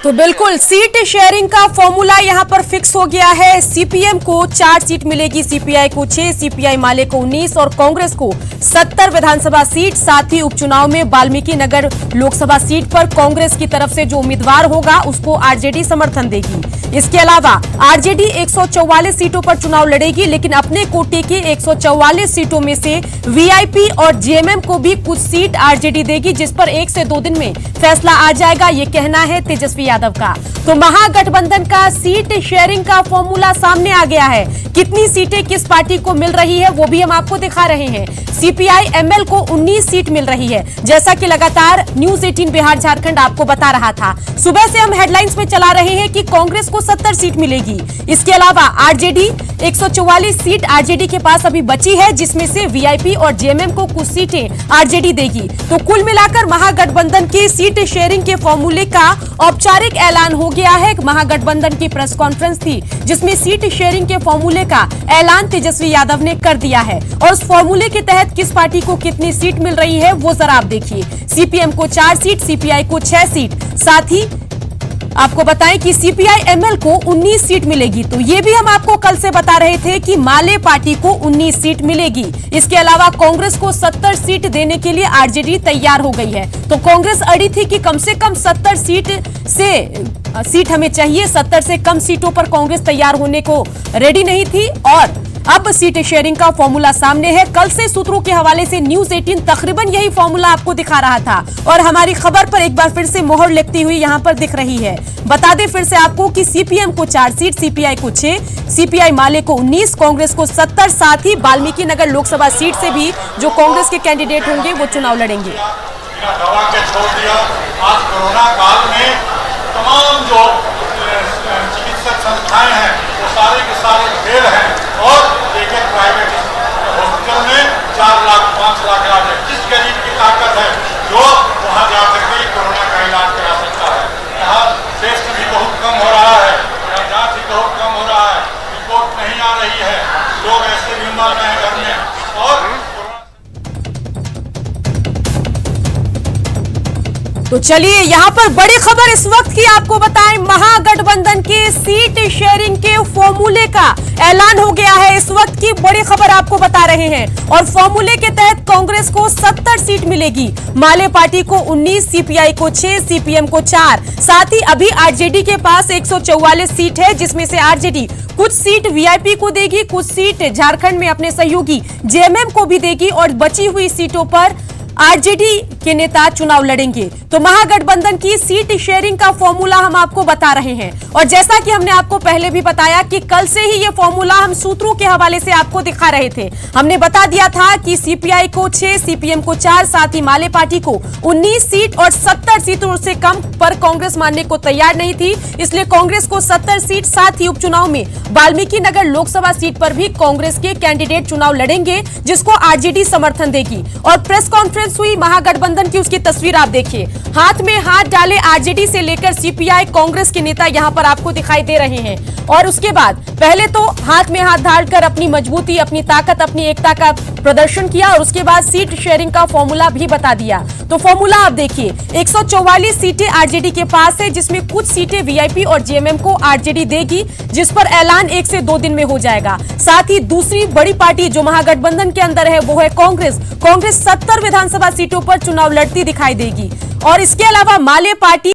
तो बिल्कुल seat sharing का फॉर्मूला यहां पर फिक्स हो गया है। सीपीएम को 4 सीट मिलेगी, सीपीआई को 6, सीपीआई माले को 19 और कांग्रेस को 70 विधानसभा सीट। साथ ही उपचुनाव में वाल्मीकि नगर लोकसभा सीट पर कांग्रेस की तरफ से जो उम्मीदवार होगा उसको आरजेडी समर्थन देगी। इसके अलावा आरजेडी 144 सीटों पर चुनाव लड़ेगी, लेकिन अपने कोटे की 144 सीटों में से वीआईपी और जेएमएम को भी कुछ सीट आरजेडी देगी, जिस पर 1 से 2 दिन में फैसला आ जाएगा, ये कहना है तेजस्वी यादव का। तो महागठबंधन का सीट शेयरिंग का फॉर्मूला सामने आ गया है। कितनी सीटें किस पार्टी को मिल रही है वो भी हम आपको दिखा रहे हैं। सीपीआई एमएल को 19 सीट मिल रही है, जैसा कि लगातार न्यूज 18 बिहार झारखंड आपको बता रहा था। सुबह से हम हेडलाइंस में चला रहे हैं कि कांग्रेस को 70 सीट मिलेगी। इसके अलावा आरजेडी 144 सीट आरजेडी के पास अभी बची है, जिसमें से वीआईपी और जेएमएम को कुछ सीटें आरजेडी देगी। तो कुल मिलाकर महागठबंधन की सीट शेयरिंग के फॉर्मूले का औपचारिक ऐलान हो गया है। महागठबंधन की प्रेस कॉन्फ्रेंस थी, जिसमें सीट शेयरिंग के फॉर्मूले का ऐलान तेजस्वी यादव ने कर दिया है। और उस फॉर्मूले के तहत किस पार्टी को कितनी सीट मिल रही है वो जरा आप देखिए। सीपीएम को 4 सीट, सीपीआई को 6 सीट, साथ ही आपको बताएं कि सीपीआई एमएल को 19 सीट मिलेगी। तो ये भी हम आपको कल से बता रहे थे कि माले पार्टी को 19 सीट मिलेगी। इसके अलावा कांग्रेस को 70 सीट देने के लिए आरजेडी तैयार हो गई है। तो कांग्रेस अड़ी थी कि कम से कम 70 सीट हमें चाहिए। 70 से कम सीटों पर कांग्रेस तैयार होने को रेडी नहीं थी और अब सीट शेयरिंग का फॉर्मूला सामने है। कल से सूत्रों के हवाले से न्यूज 18 तकरीबन यही फॉर्मूला आपको दिखा रहा था और हमारी खबर पर एक बार फिर से मोहर लगती हुई यहां पर दिख रही है। बता दें फिर से आपको कि सीपीएम को 4 सीट, सीपीआई को 6, सीपीआई माले को 19, कांग्रेस को 70, साथ ही वाल्मीकि नगर लोकसभा सीट से भी जो कांग्रेस के कैंडिडेट होंगे वो चुनाव लड़ेंगे। तमाम जो चिकित्सक संस्थाएं हैं वो सारे के सारे फेल हैं और एक प्राइवेट हॉस्पिटल में 4 लाख 5 लाख इलाज है। जिस गरीब की ताकत है जो वहाँ जा करके कोरोना का इलाज करा सकता है। यहाँ टेस्ट भी बहुत कम हो रहा है, यहाँ जाँच भी बहुत कम हो रहा है, रिपोर्ट नहीं आ रही है, लोग ऐसे बीमार हैं घर में। और तो चलिए यहाँ पर बड़ी खबर इस वक्त की आपको बताएं। महागठबंधन के सीट शेयरिंग के फॉर्मूले का ऐलान हो गया है। इस वक्त की बड़ी खबर आपको बता रहे हैं और फॉर्मूले के तहत कांग्रेस को 70 सीट मिलेगी, माले पार्टी को 19, सीपीआई को 6, सीपीएम को 4, साथ ही अभी आरजेडी के पास 144 सीट है, जिसमें से आरजेडी कुछ सीट वीआईपी को देगी, कुछ सीट झारखंड में अपने सहयोगी जेएमएम को भी देगी और बची हुई सीटों पर आरजेडी के नेता चुनाव लड़ेंगे। तो महागठबंधन की सीट शेयरिंग का फॉर्मूला हम आपको बता रहे हैं और जैसा कि हमने आपको पहले भी बताया कि कल से ही ये फॉर्मूला हम सूत्रों के हवाले से आपको दिखा रहे थे। हमने बता दिया था कि सीपीआई को 6, सीपीएम को 4, साथ ही माले पार्टी को 19 सीट और 70 सीटों से कम पर कांग्रेस मानने को तैयार नहीं थी, इसलिए कांग्रेस को 70 सीट, साथ ही उपचुनाव में वाल्मीकि नगर लोकसभा सीट पर भी कांग्रेस के कैंडिडेट चुनाव लड़ेंगे, जिसको आरजेडी समर्थन देगी। और प्रेस कॉन्फ्रेंस हुई महागठबंधन की, उसकी तस्वीर आप देखिए। हाथ में हाथ डाले आरजेडी से लेकर सीपीआई कांग्रेस के नेता यहां पर आपको दिखाई दे रहे हैं और उसके बाद पहले तो हाथ में हाथ डालकर अपनी मजबूती, अपनी ताकत, अपनी एकता का प्रदर्शन किया और उसके बाद सीट शेयरिंग का फॉर्मूला भी बता दिया। तो फॉर्मूला आप देखिए, 144 सीटें आरजेडी के पास है, जिसमें कुछ सीटें वीआईपी और जेएमएम को आरजेडी देगी, जिस पर ऐलान 1 से 2 दिन में हो जाएगा। साथ ही दूसरी बड़ी पार्टी जो महागठबंधन के अंदर है वो है कांग्रेस। कांग्रेस 70 विधानसभा सीटों पर चुनाव लड़ती दिखाई देगी और इसके अलावा माले पार्टी